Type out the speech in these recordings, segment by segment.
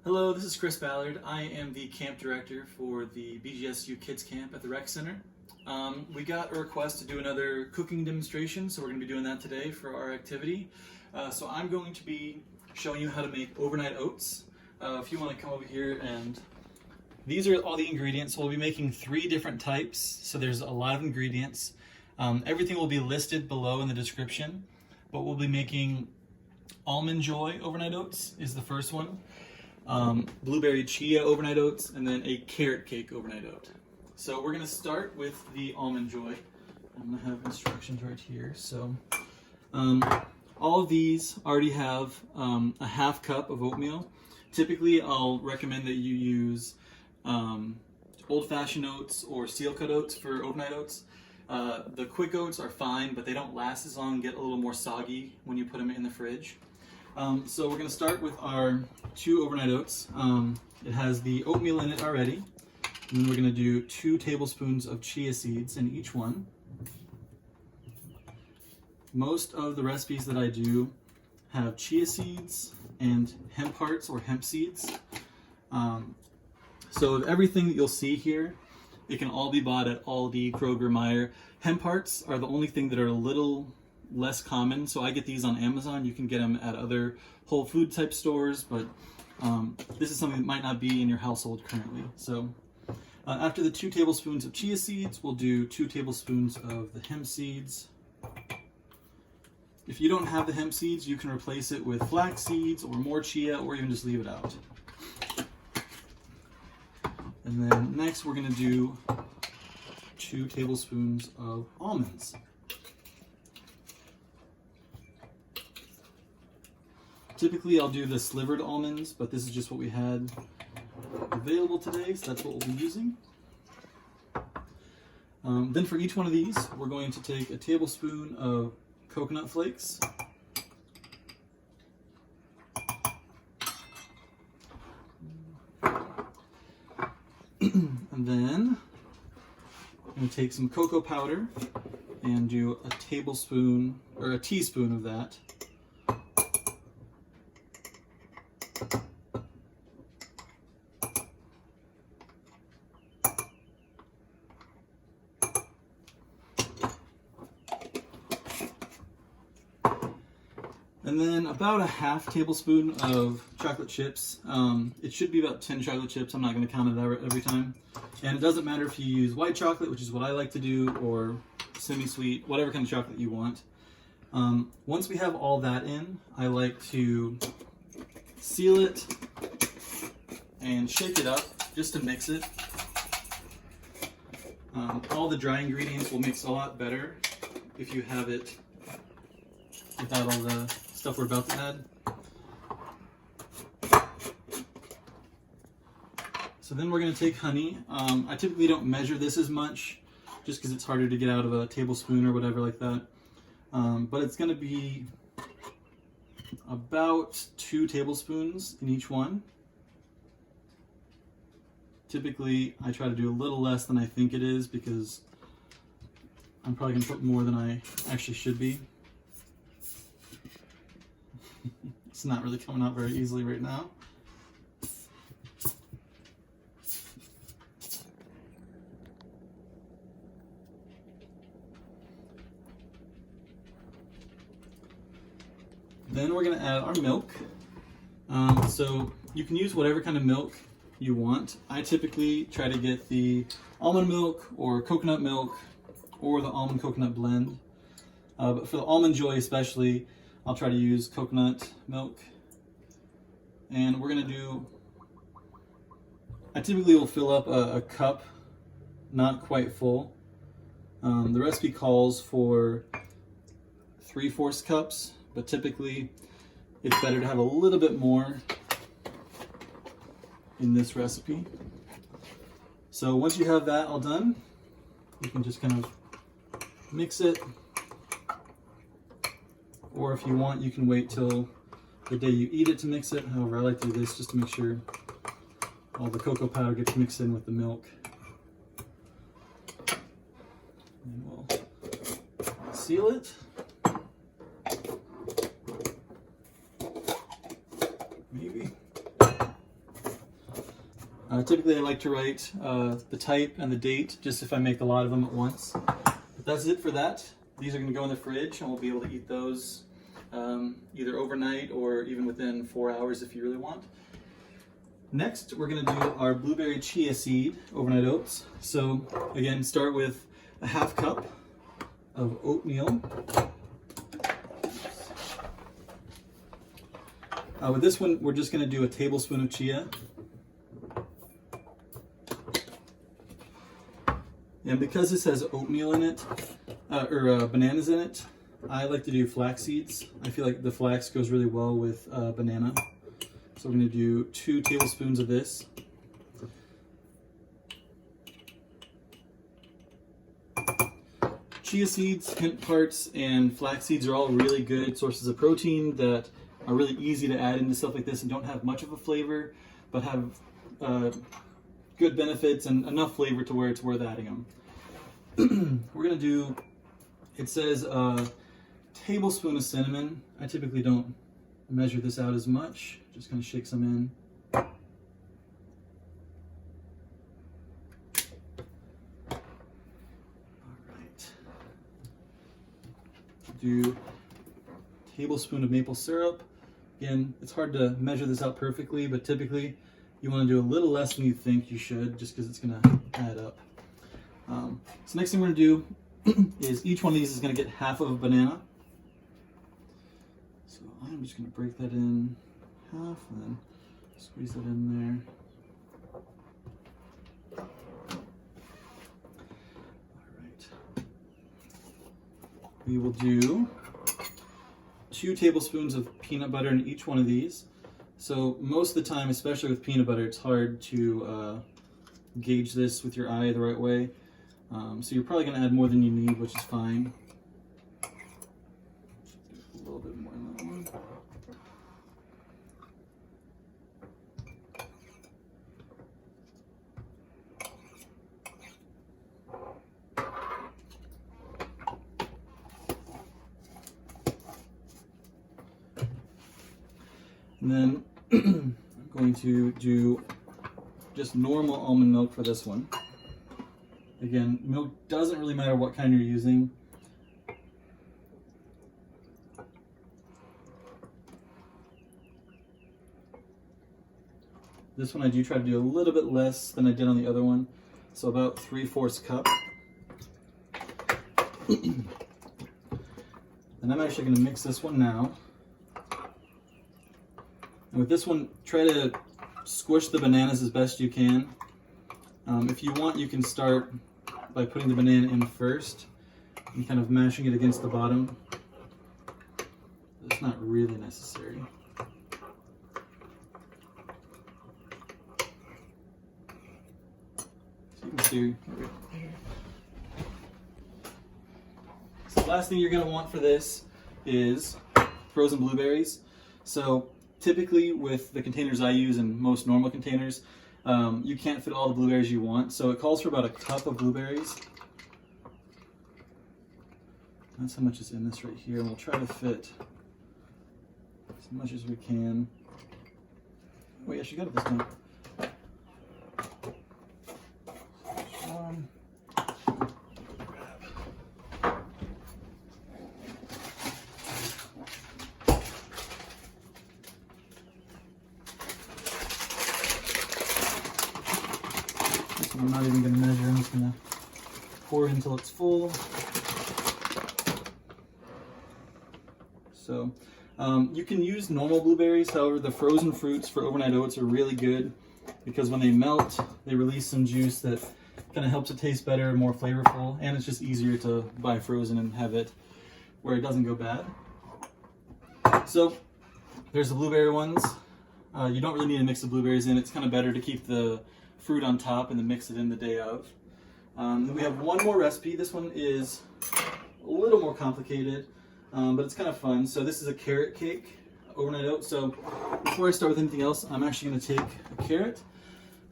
Hello, this is Chris Ballard. I am the camp director for the BGSU Kids Camp at the Rec Center. We got a request to do another cooking demonstration, so we're going to be doing that today for our activity. So I'm going to be showing you how to make overnight oats. If you want to come over here, and these are all the ingredients. We'll be making 3 different types, so there's a lot of ingredients. Everything will be listed below in the description, but we'll be making Almond Joy overnight oats is the first one. Blueberry chia overnight oats, and then a carrot cake overnight oat. So we're going to start with the Almond Joy. I'm going to have instructions right here. So all of these already have a half cup of oatmeal. Typically I'll recommend that you use old-fashioned oats or steel-cut oats for overnight oats. The quick oats are fine, but they don't last as long, get a little more soggy when you put them in the fridge. So we're going to start with our 2 overnight oats. It has the oatmeal in it already. And then we're going to do 2 tablespoons of chia seeds in each one. Most of the recipes that I do have chia seeds and hemp hearts or hemp seeds. So of everything that you'll see here, it can all be bought at Aldi, Kroger, Meijer. Hemp hearts are the only thing that are a little less common, so I get these on Amazon. You can get them at other Whole Food type stores, but this is something that might not be in your household currently. So after the 2 tablespoons of chia seeds, we'll do 2 tablespoons of the hemp seeds. If you don't have the hemp seeds, you can replace it with flax seeds or more chia, or even just leave it out. And then next we're going to do 2 tablespoons of almonds. Typically I'll do the slivered almonds, but this is just what we had available today, so that's what we'll be using. Then for each one of these, we're going to take a tablespoon of coconut flakes. And then I'm going to take some cocoa powder and do a tablespoon or a teaspoon of that. And then about a half tablespoon of chocolate chips. It should be about 10 chocolate chips. I'm not going to count it every time. And it doesn't matter if you use white chocolate, which is what I like to do, or semi-sweet, whatever kind of chocolate you want. Once we have all that in, I like to seal it and shake it up just to mix it. All the dry ingredients will mix a lot better if you have it without all the stuff we're about to add. So then we're going to take honey. I typically don't measure this as much just because it's harder to get out of a tablespoon or whatever like that. But it's going to be about 2 tablespoons in each one. Typically I try to do a little less than I think it is because I'm probably going to put more than I actually should be. It's not really coming out very easily right now. Then we're going to add our milk. So you can use whatever kind of milk you want. I typically try to get the almond milk or coconut milk or the almond coconut blend. But for the Almond Joy especially, I'll try to use coconut milk. And we're going to do, I typically will fill up a cup, not quite full. The recipe calls for 3/4 cups, but typically it's better to have a little bit more in this recipe. So once you have that all done, you can just kind of mix it. Or if you want, you can wait till the day you eat it to mix it. However, I like to do this just to make sure all the cocoa powder gets mixed in with the milk. And we'll seal it. Maybe. Typically I like to write the type and the date, just if I make a lot of them at once. But that's it for that. These are going to go in the fridge, and we'll be able to eat those either overnight or even within 4 hours if you really want. Next, we're going to do our blueberry chia seed overnight oats. So again, start with a half cup of oatmeal. With this one, we're just going to do a tablespoon of chia. And because this has oatmeal in it, or bananas in it, I like to do flax seeds. I feel like the flax goes really well with banana. So we're going to do 2 tablespoons of this. Chia seeds, hemp parts, and flax seeds are all really good sources of protein that are really easy to add into stuff like this and don't have much of a flavor, but have good benefits and enough flavor to where it's worth adding them. We're going to do, it says a tablespoon of cinnamon. I typically don't measure this out as much, just kind of shake some in. All right. Do a tablespoon of maple syrup. Again, it's hard to measure this out perfectly, but typically you want to do a little less than you think you should, just because it's going to add up. So next thing we're going to do is each one of these is going to get half of a banana. So I'm just going to break that in half and then squeeze that in there. All right. We will do 2 tablespoons of peanut butter in each one of these. So most of the time, especially with peanut butter, it's hard to gauge this with your eye the right way. So you're probably going to add more than you need, which is fine. A little bit more in that one. And then I'm going to do just normal almond milk for this one. Again, milk doesn't really matter what kind you're using. This one I do try to do a little bit less than I did on the other one, so about 3/4 cup. And I'm actually going to mix this one now. And with this one, try to squish the bananas as best you can. If you want, you can start by putting the banana in first and kind of mashing it against the bottom. It's not really necessary. So you can see. So the last thing you're going to want for this is frozen blueberries. So typically with the containers I use and most normal containers, you can't fit all the blueberries you want, so it calls for about a cup of blueberries. That's how much is in this right here, and we'll try to fit as much as we can. Oh yeah, she got it this time. I'm not even going to measure, I'm just going to pour it until it's full. So you can use normal blueberries, however the frozen fruits for overnight oats are really good because when they melt they release some juice that kind of helps it taste better and more flavorful, and it's just easier to buy frozen and have it where it doesn't go bad. So there's the blueberry ones. You don't really need to mix the blueberries in, it's kind of better to keep the fruit on top and then mix it in the day of. Then we have one more recipe. This one is a little more complicated, but it's kind of fun. So this is a carrot cake overnight oats. So before I start with anything else, I'm actually going to take a carrot.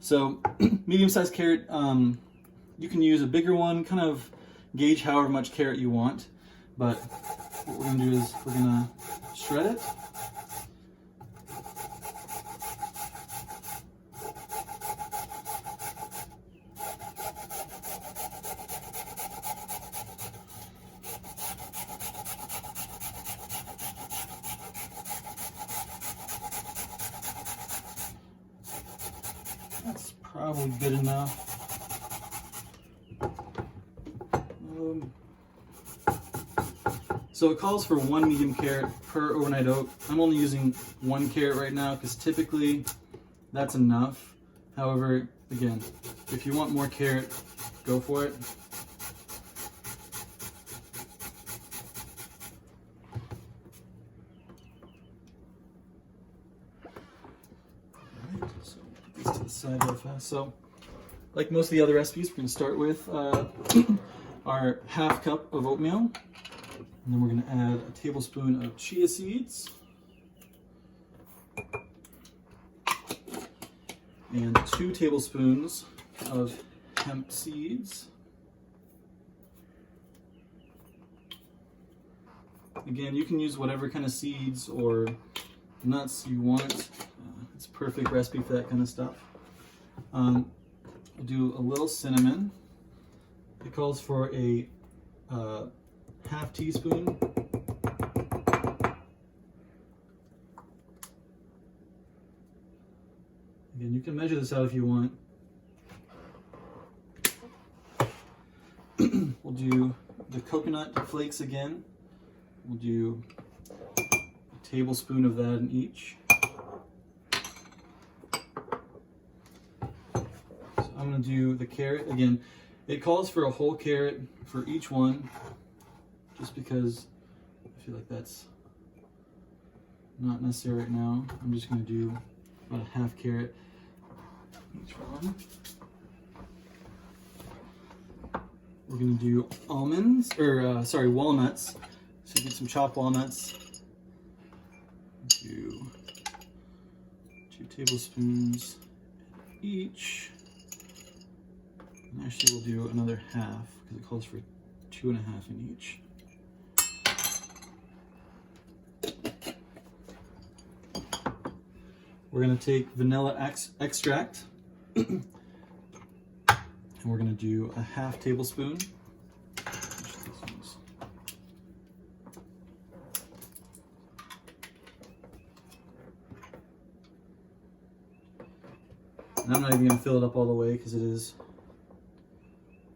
So medium-sized carrot, you can use a bigger one, kind of gauge however much carrot you want. But what we're going to do is we're going to shred it. That's probably good enough. So it calls for 1 medium carrot per overnight oat. I'm only using 1 carrot right now because typically that's enough. However, again, if you want more carrot, go for it. Alright, so put these to the side real fast. So, like most of the other recipes, we're going to start with our half cup of oatmeal. And then we're going to add a tablespoon of chia seeds. And 2 tablespoons of hemp seeds. Again, you can use whatever kind of seeds or nuts you want. It's a perfect recipe for that kind of stuff. I'll do a little cinnamon. It calls for a half teaspoon. Again, you can measure this out if you want. We'll do the coconut flakes again. We'll do a tablespoon of that in each. So I'm going to do the carrot. Again, it calls for a whole carrot for each one, just because I feel like that's not necessary right now. I'm just going to do about a half carrot each one. We're going to do almonds, or walnuts. So get some chopped walnuts. Do 2 tablespoons each. And actually we'll do another half because it calls for 2.5 in each. We're going to take vanilla extract and we're going to do a half tablespoon. And I'm not even going to fill it up all the way because it is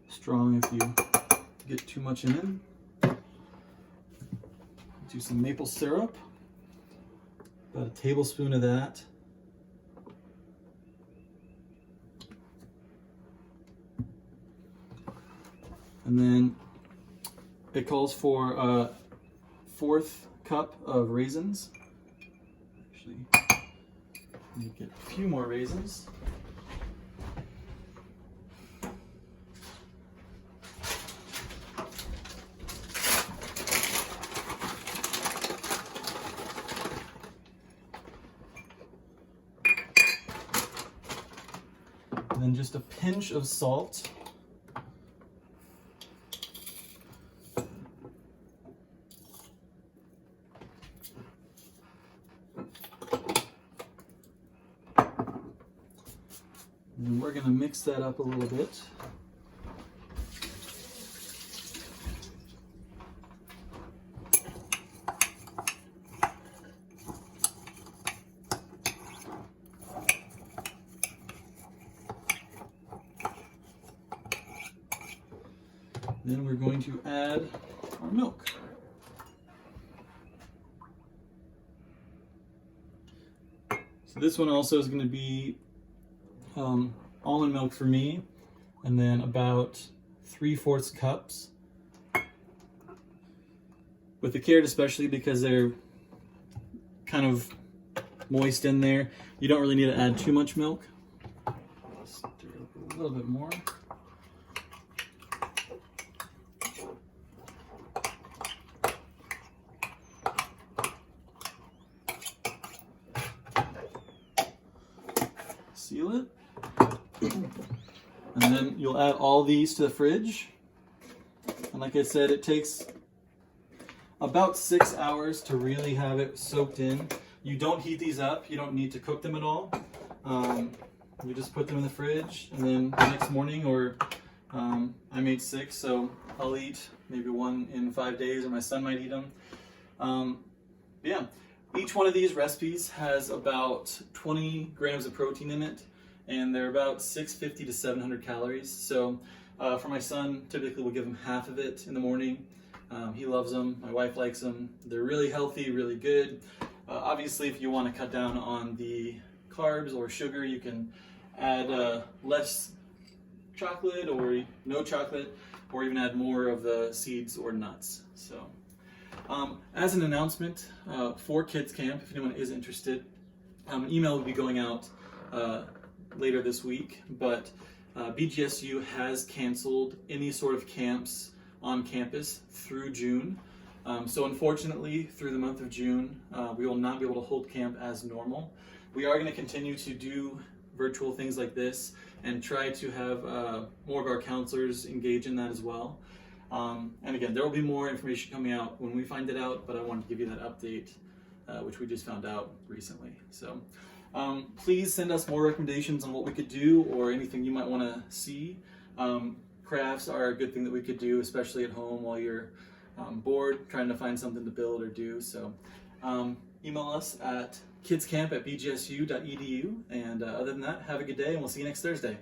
strong if you get too much in it. Do some maple syrup, about a tablespoon of that. And then it calls for a 1/4 cup of raisins. Actually, let me get a few more raisins. And then just a pinch of salt. And we're going to mix that up a little bit. Then we're going to add our milk. So this one also is going to be almond milk for me, and then about 3/4 cups. With the carrot especially, because they're kind of moist in there, you don't really need to add too much milk. Stir it up a little bit more. Seal it. And then you'll add all these to the fridge. And like I said, it takes about 6 hours to really have it soaked in. You don't heat these up. You don't need to cook them at all. You just put them in the fridge, and then the next morning, or I made 6, so I'll eat maybe 1 in 5 days, or my son might eat them. Yeah, each one of these recipes has about 20 grams of protein in it, and they're about 650 to 700 calories. So for my son, typically we'll give him half of it in the morning. He loves them. My wife likes them. They're really healthy, really good. Obviously, if you want to cut down on the carbs or sugar, you can add less chocolate or no chocolate, or even add more of the seeds or nuts. So as an announcement for Kids Camp, if anyone is interested, an email will be going out later this week, but BGSU has canceled any sort of camps on campus through June. So unfortunately, through the month of June, we will not be able to hold camp as normal. We are going to continue to do virtual things like this and try to have more of our counselors engage in that as well. And again, there will be more information coming out when we find it out, but I wanted to give you that update, which we just found out recently. So please send us more recommendations on what we could do or anything you might want to see. Crafts are a good thing that we could do, especially at home while you're bored, trying to find something to build or do. So email us at kidscamp@bgsu.edu. And other than that, have a good day, and we'll see you next Thursday.